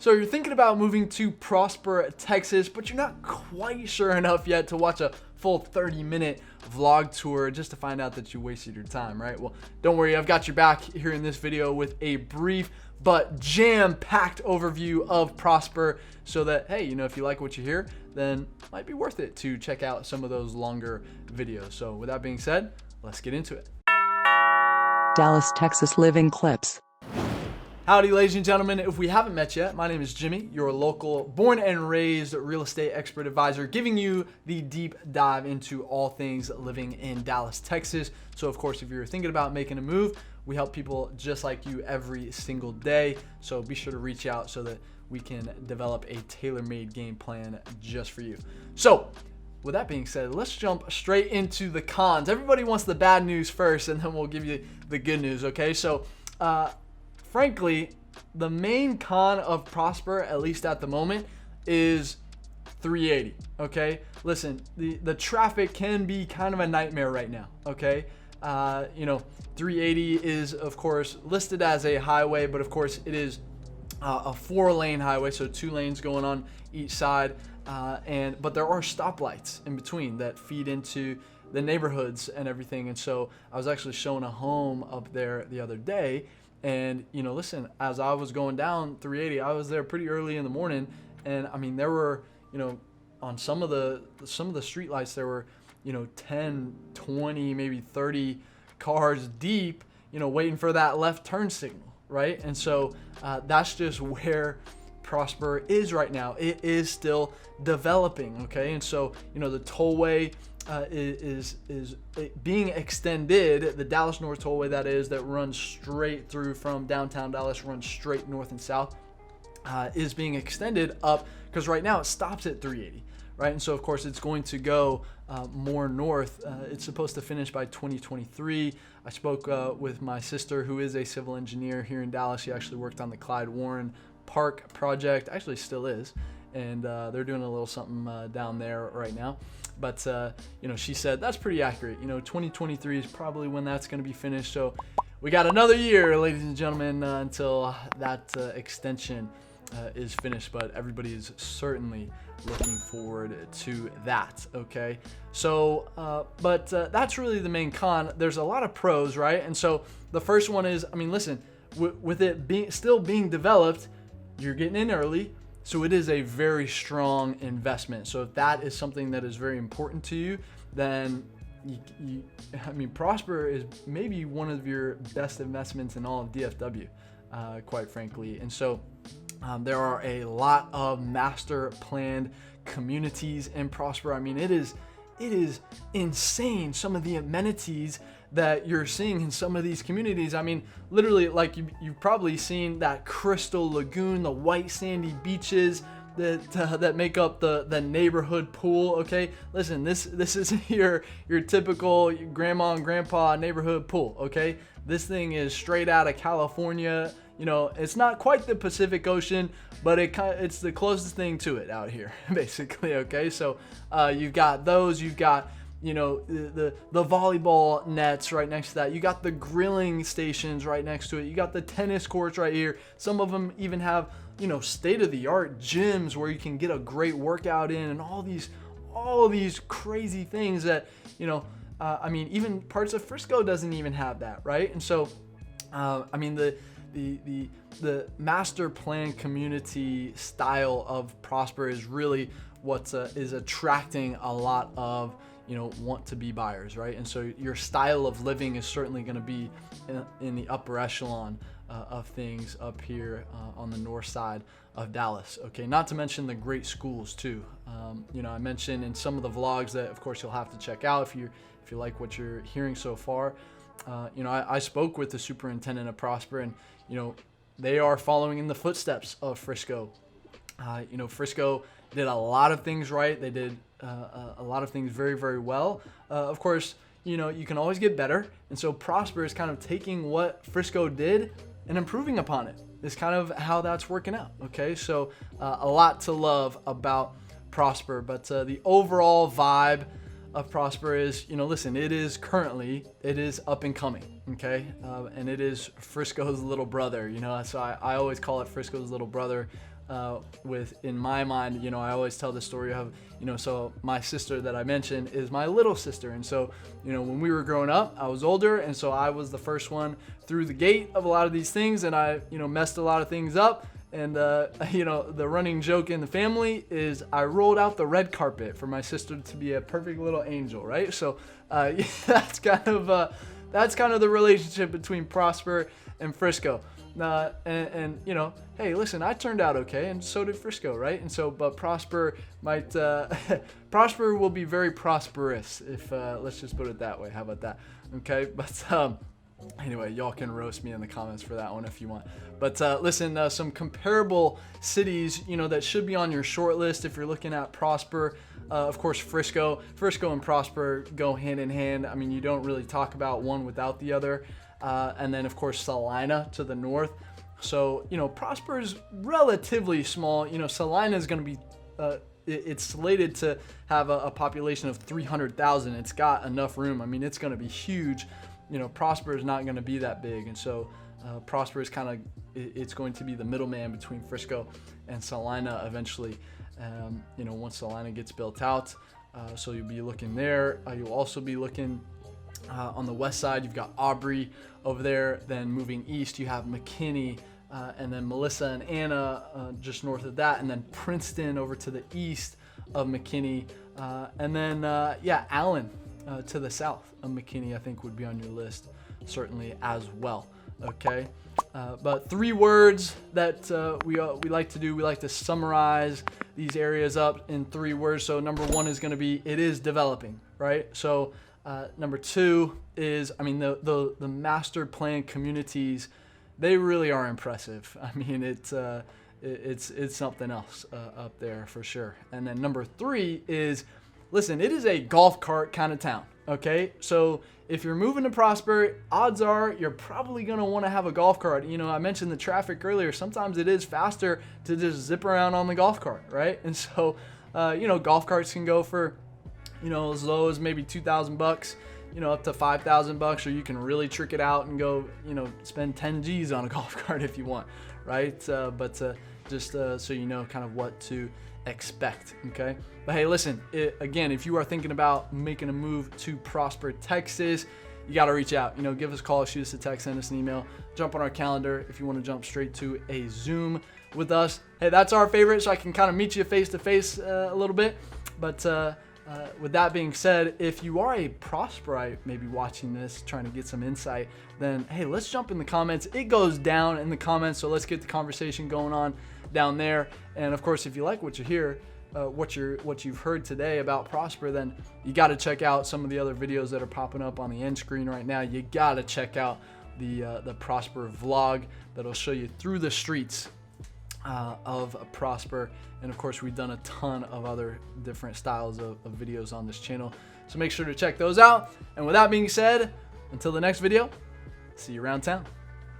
So you're thinking about moving to Prosper, Texas, but you're not quite sure enough yet to watch a full 30-minute vlog tour just to find out that you wasted your time, right? Well, don't worry, I've got your back here in this video with a brief but jam-packed overview of Prosper so that, hey, you know, if you like what you hear, then it might be worth it to check out some of those longer videos. So with that being said, let's get into it. Dallas, Texas living clips. Howdy, ladies and gentlemen. If we haven't met yet, my name is Jimmy, your local born and raised real estate expert advisor, giving you the deep dive into all things living in Dallas, Texas. So of course, if you're thinking about making a move, we help people just like you every single day. So be sure to reach out so that we can develop a tailor-made game plan just for you. So with that being said, let's jump straight into the cons. Everybody wants the bad news first, and then we'll give you the good news, okay? So, frankly, the main con of Prosper, at least at the moment, is 380, okay? Listen, the traffic can be kind of a nightmare right now, okay? 380 is, of course, listed as a highway, but of course it is a 4-lane highway, so 2 lanes going on each side, but there are stoplights in between that feed into the neighborhoods and everything. And so I was actually showing a home up there the other day, and listen, as I was going down 380, I was there pretty early in the morning, and I mean there were on some of the streetlights there were 10, 20, maybe 30 cars deep, waiting for that left turn signal, right? And so that's just where Prosper is right now. It is still developing, okay? And so the tollway is being extended. The Dallas North Tollway, that runs straight through from downtown Dallas, runs straight north and south, is being extended up because right now it stops at 380, right? And so of course it's going to go more north. It's supposed to finish by 2023. I spoke with my sister, who is a civil engineer here in Dallas. She actually worked on the Clyde Warren Park project, actually still is, and they're doing a little something down there right now. But she said that's pretty accurate. 2023 is probably when that's going to be finished. So we got another year, ladies and gentlemen, until that extension is finished. But everybody is certainly looking forward to that. Okay, so but that's really the main con. There's a lot of pros, right? And so the first one is, I mean, listen, with it still being developed, you're getting in early. So it is a very strong investment. So if that is something that is very important to you, then Prosper is maybe one of your best investments in all of DFW, quite frankly. And so there are a lot of master planned communities in Prosper. I mean, it is insane, some of the amenities that you're seeing in some of these communities. I mean, literally, like you've probably seen that crystal lagoon, the white sandy beaches that make up the neighborhood pool. Okay, listen, this isn't your typical grandma and grandpa neighborhood pool. Okay, this thing is straight out of California. It's not quite the Pacific Ocean, but it's the closest thing to it out here, basically. Okay, so you've got those, you've got the volleyball nets right next to that. You got the grilling stations right next to it. You got the tennis courts right here. Some of them even have, state-of-the-art gyms where you can get a great workout in, and all these crazy things that, I mean, even parts of Frisco doesn't even have that, right? And so, I mean, the master plan community style of Prosper is really what is attracting a lot of want to be buyers, right? And so your style of living is certainly going to be in the upper echelon of things up here on the north side of Dallas. Okay, not to mention the great schools too. I mentioned in some of the vlogs that, of course, you'll have to check out if you like what you're hearing so far. I spoke with the superintendent of Prosper, and they are following in the footsteps of Frisco. Frisco did a lot of things right. They did a lot of things very, very well. Of course, you can always get better. And so Prosper is kind of taking what Frisco did and improving upon it. It's kind of how that's working out. Okay, so a lot to love about Prosper. But the overall vibe of Prosper is, listen, it is up and coming. Okay, and it is Frisco's little brother. So I always call it Frisco's little brother. in my mind, you know, I always tell the story of, you know, so my sister that I mentioned is my little sister. And so, you know, when we were growing up, I was older. And so I was the first one through the gate of a lot of these things. And I, you know, messed a lot of things up. And, you know, the running joke in the family is I rolled out the red carpet for my sister to be a perfect little angel, right? So that's kind of the relationship between Prosper and Frisco. And you know, hey, listen, I turned out okay, and so did Frisco, right? And so, but Prosper might, Prosper will be very prosperous if, let's just put it that way. How about that? Okay, but anyway, y'all can roast me in the comments for that one if you want. But listen, some comparable cities, you know, that should be on your short list if you're looking at Prosper. Of course, Frisco and Prosper go hand in hand. I mean, you don't really talk about one without the other. And then, of course, Salina to the north. So, you know, Prosper is relatively small. You know, Salina is going to be, it's slated to have a population of 300,000. It's got enough room. I mean, it's going to be huge. You know, Prosper is not going to be that big. And so Prosper is kind of, it's going to be the middleman between Frisco and Salina eventually. You know, once Salina gets built out. So you'll be looking there. You'll also be looking on the west side. You've got Aubrey over there. Then moving east, you have McKinney, and then Melissa and Anna just north of that, and then Princeton over to the east of McKinney, and then yeah, Allen to the south of McKinney, I think would be on your list certainly as well. Okay, but 3 words that we like to do. We like to summarize these areas up in 3 words. So number 1 is going to be it is developing, right? So number 2 is, I mean, the master plan communities, they really are impressive. I mean, it's something else up there for sure. And then number 3 is, listen, it is a golf cart kind of town. Okay, so if you're moving to Prosper, odds are you're probably going to want to have a golf cart. You know, I mentioned the traffic earlier. Sometimes it is faster to just zip around on the golf cart, right? And so, you know, golf carts can go for, you know, as low as maybe $2,000, you know, up to $5,000, or you can really trick it out and go, you know, spend 10 G's on a golf cart if you want, right? But just so you know kind of what to expect, okay? But hey, listen, again, if you are thinking about making a move to Prosper, Texas, you got to reach out. You know, give us a call, shoot us a text, send us an email, jump on our calendar if you want to jump straight to a Zoom with us. Hey, that's our favorite, so I can kind of meet you face to face a little bit. But with that being said, if you are a Prosperite maybe watching this, trying to get some insight, then hey, let's jump in the comments. It goes down in the comments, so let's get the conversation going on down there. And of course, if you like what you hear, what you've heard today about Prosper, then you got to check out some of the other videos that are popping up on the end screen right now. You got to check out the Prosper vlog that'll show you through the streets of Prosper. And of course, we've done a ton of other different styles of videos on this channel, so make sure to check those out. And with that being said, until the next video, see you around town.